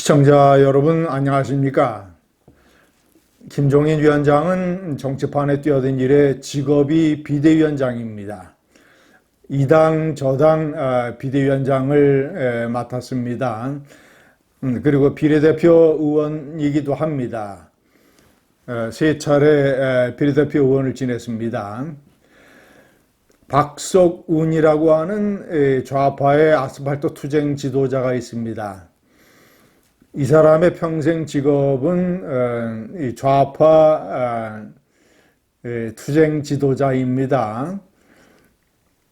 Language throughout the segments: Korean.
시청자 여러분 안녕하십니까? 김종인 위원장은 정치판에 뛰어든 이래 직업이 비대위원장입니다. 이당 저당 비대위원장을 맡았습니다. 그리고 비례대표 의원이기도 합니다. 세 차례 비례대표 의원을 지냈습니다. 박석운이라고 하는 좌파의 아스팔트 투쟁 지도자가 있습니다. 이 사람의 평생 직업은 좌파 투쟁 지도자입니다.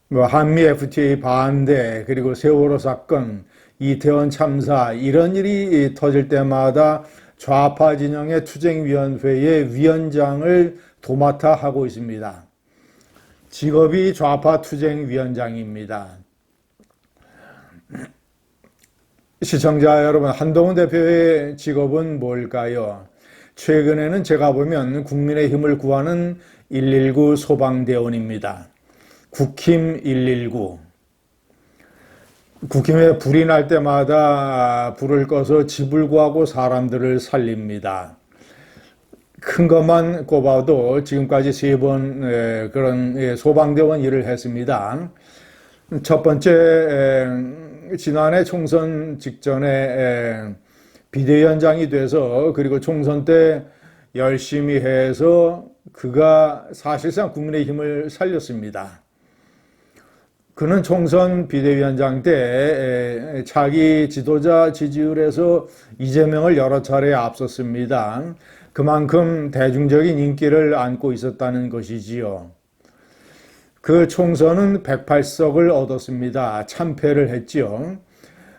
한미 FTA 반대, 그리고 세월호 사건, 이태원 참사 이런 일이 터질 때마다 좌파 진영의 투쟁위원회의 위원장을 도맡아 하고 있습니다. 직업이 좌파 투쟁위원장입니다. 시청자 여러분, 한동훈 대표의 직업은 뭘까요? 최근에는 제가 보면 국민의힘을 구하는 119 소방대원입니다. 국힘 119. 국힘에 불이 날 때마다 불을 꺼서 집을 구하고 사람들을 살립니다. 큰 것만 꼽아도 지금까지 3번 그런 소방대원 일을 했습니다. 첫 번째, 지난해 총선 직전에 비대위원장이 돼서 그리고 총선 때 열심히 해서 그가 사실상 국민의힘을 살렸습니다. 그는 총선 비대위원장 때 차기 지도자 지지율에서 이재명을 여러 차례 앞섰습니다. 그만큼 대중적인 인기를 안고 있었다는 것이지요. 그 총선은 108석을 얻었습니다. 참패를 했지요.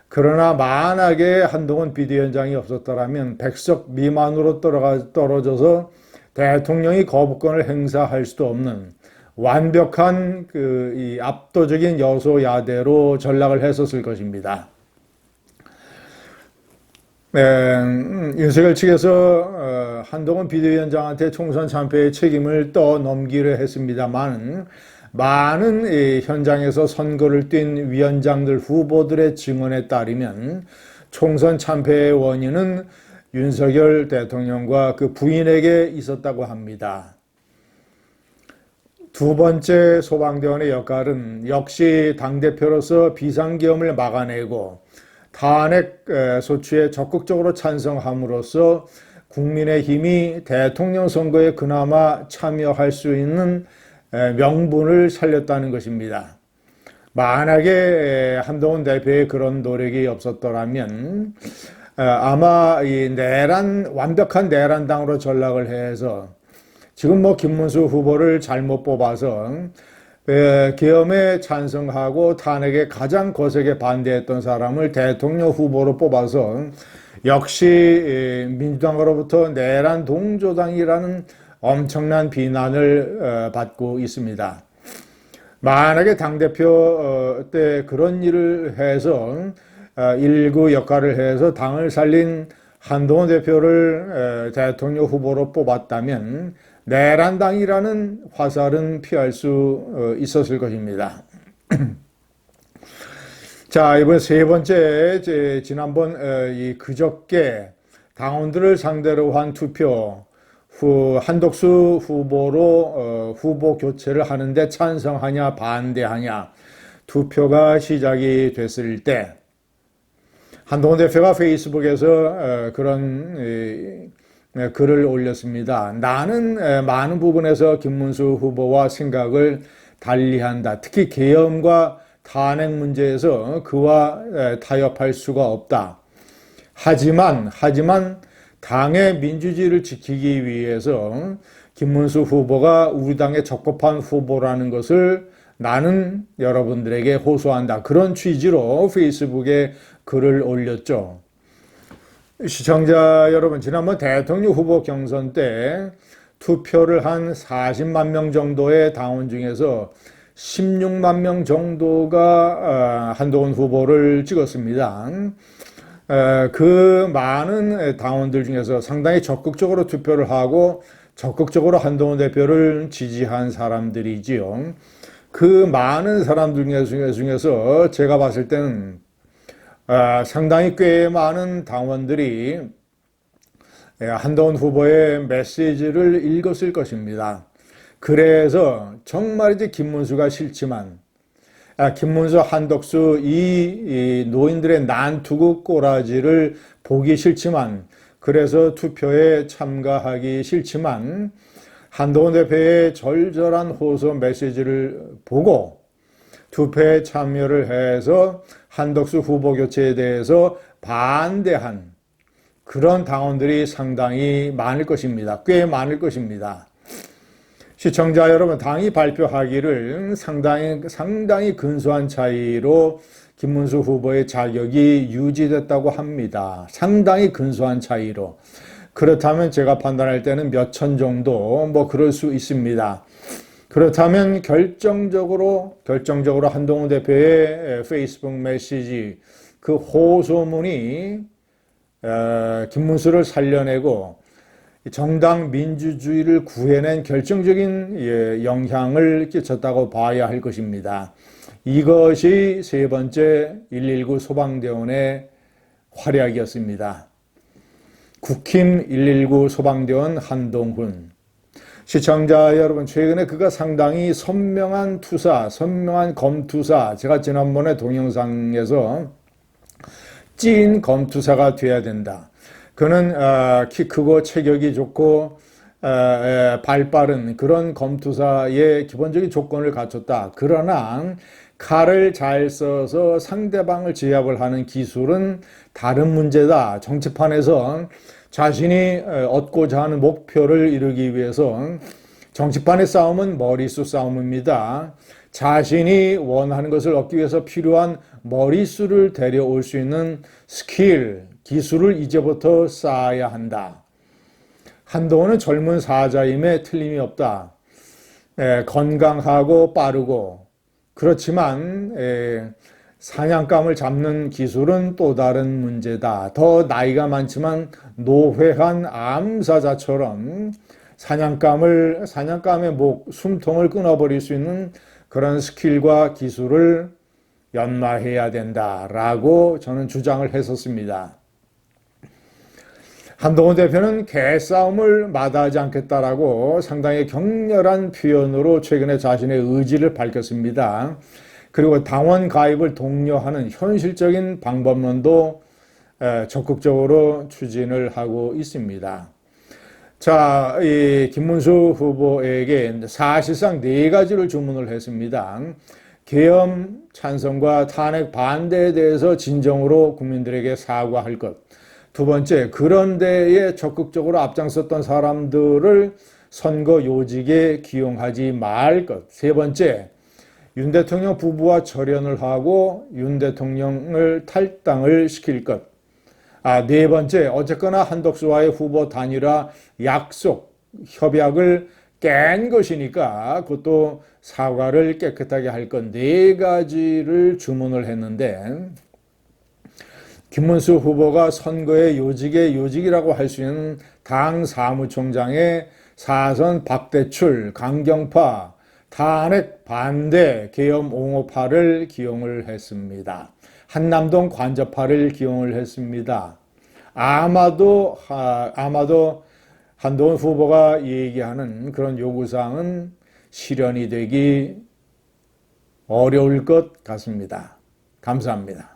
그러나 만약에 한동훈 비대위원장이 없었더라면 100석 미만으로 떨어져서 대통령이 거부권을 행사할 수도 없는 완벽한 이 압도적인 여소야대로 전락을 했었을 것입니다. 윤석열 측에서 한동훈 비대위원장한테 총선 참패의 책임을 떠넘기려 했습니다만 많은 현장에서 선거를 뛴 위원장들 후보들의 증언에 따르면 총선 참패의 원인은 윤석열 대통령과 그 부인에게 있었다고 합니다. 두 번째 소방대원의 역할은 역시 당대표로서 비상계엄을 막아내고 탄핵 소추에 적극적으로 찬성함으로써 국민의힘이 대통령 선거에 그나마 참여할 수 있는 명분을 살렸다는 것입니다. 만약에 한동훈 대표의 그런 노력이 없었더라면 아마 이 완벽한 내란당으로 전락을 해서 지금 김문수 후보를 잘못 뽑아서 계엄에 찬성하고 탄핵에 가장 거세게 반대했던 사람을 대통령 후보로 뽑아서 역시 민주당으로부터 내란 동조당이라는 엄청난 비난을 받고 있습니다. 만약에 당대표 때 그런 일을 해서 119 역할을 해서 당을 살린 한동훈 대표를 대통령 후보로 뽑았다면 내란당이라는 화살은 피할 수 있었을 것입니다. 자, 이번 세 번째, 지난번 그저께 당원들을 상대로 한 투표, 한덕수 후보로 후보 교체를 하는데 찬성하냐 반대하냐 투표가 시작이 됐을 때 한동훈 대표가 페이스북에서 그런 글을 올렸습니다. 나는 많은 부분에서 김문수 후보와 생각을 달리한다. 특히 계엄과 탄핵 문제에서 그와 타협할 수가 없다. 하지만 당의 민주주의를 지키기 위해서 김문수 후보가 우리 당의 적법한 후보라는 것을 나는 여러분들에게 호소한다. 그런 취지로 페이스북에 글을 올렸죠. 시청자 여러분, 지난번 대통령 후보 경선 때 투표를 한 40만 명 정도의 당원 중에서 16만 명 정도가 한동훈 후보를 찍었습니다. 그 많은 당원들 중에서 상당히 적극적으로 투표를 하고 적극적으로 한동훈 대표를 지지한 사람들이지요. 그 많은 사람들 중에서 제가 봤을 때는 상당히 꽤 많은 당원들이 한동훈 후보의 메시지를 읽었을 것입니다. 그래서 정말 이제 김문수가 싫지만 김문수, 한덕수 이 노인들의 난투극 꼬라지를 보기 싫지만 그래서 투표에 참가하기 싫지만 한동훈 대표의 절절한 호소 메시지를 보고 투표에 참여를 해서 한덕수 후보 교체에 대해서 반대한 그런 당원들이 상당히 많을 것입니다. 꽤 많을 것입니다. 시청자 여러분, 당이 발표하기를 상당히 근소한 차이로 김문수 후보의 자격이 유지됐다고 합니다. 상당히 근소한 차이로. 그렇다면 제가 판단할 때는 몇 천 정도 그럴 수 있습니다. 그렇다면 결정적으로 한동훈 대표의 페이스북 메시지 그 호소문이 김문수를 살려내고 정당 민주주의를 구해낸 결정적인 영향을 끼쳤다고 봐야 할 것입니다. 이것이 세 번째 119 소방대원의 활약이었습니다. 국힘 119 소방대원 한동훈. 시청자 여러분, 최근에 그가 상당히 선명한 검투사, 제가 지난번에 동영상에서 찐 검투사가 돼야 된다. 그는 키 크고 체격이 좋고 발 빠른 그런 검투사의 기본적인 조건을 갖췄다. 그러나 칼을 잘 써서 상대방을 제압을 하는 기술은 다른 문제다. 정치판에서 자신이 얻고자 하는 목표를 이루기 위해서 정치판의 싸움은 머릿수 싸움입니다. 자신이 원하는 것을 얻기 위해서 필요한 머릿수를 데려올 수 있는 스킬, 기술을 이제부터 쌓아야 한다. 한동훈은 젊은 사자임에 틀림이 없다. 건강하고 빠르고 그렇지만 사냥감을 잡는 기술은 또 다른 문제다. 더 나이가 많지만 노회한 암사자처럼 사냥감의 숨통을 끊어버릴 수 있는 그런 스킬과 기술을 연마해야 된다라고 저는 주장을 했었습니다. 한동훈 대표는 개싸움을 마다하지 않겠다라고 상당히 격렬한 표현으로 최근에 자신의 의지를 밝혔습니다. 그리고 당원 가입을 독려하는 현실적인 방법론도 적극적으로 추진을 하고 있습니다. 자, 이 김문수 후보에게 사실상 네 가지를 주문을 했습니다. 계엄 찬성과 탄핵 반대에 대해서 진정으로 국민들에게 사과할 것. 두 번째, 그런 데에 적극적으로 앞장섰던 사람들을 선거 요직에 기용하지 말 것. 세 번째, 윤 대통령 부부와 절연을 하고 윤 대통령을 탈당을 시킬 것. 네 번째, 어쨌거나 한덕수와의 후보 단일화 약속, 협약을 깬 것이니까 그것도 사과를 깨끗하게 할 것. 네 가지를 주문을 했는데 김문수 후보가 선거의 요직의 요직이라고 할 수 있는 당 사무총장의 사선 박대출, 강경파, 탄핵 반대, 계엄 옹호파를 기용을 했습니다. 한남동 관저파를 기용을 했습니다. 아마도 한동훈 후보가 얘기하는 그런 요구사항은 실현이 되기 어려울 것 같습니다. 감사합니다.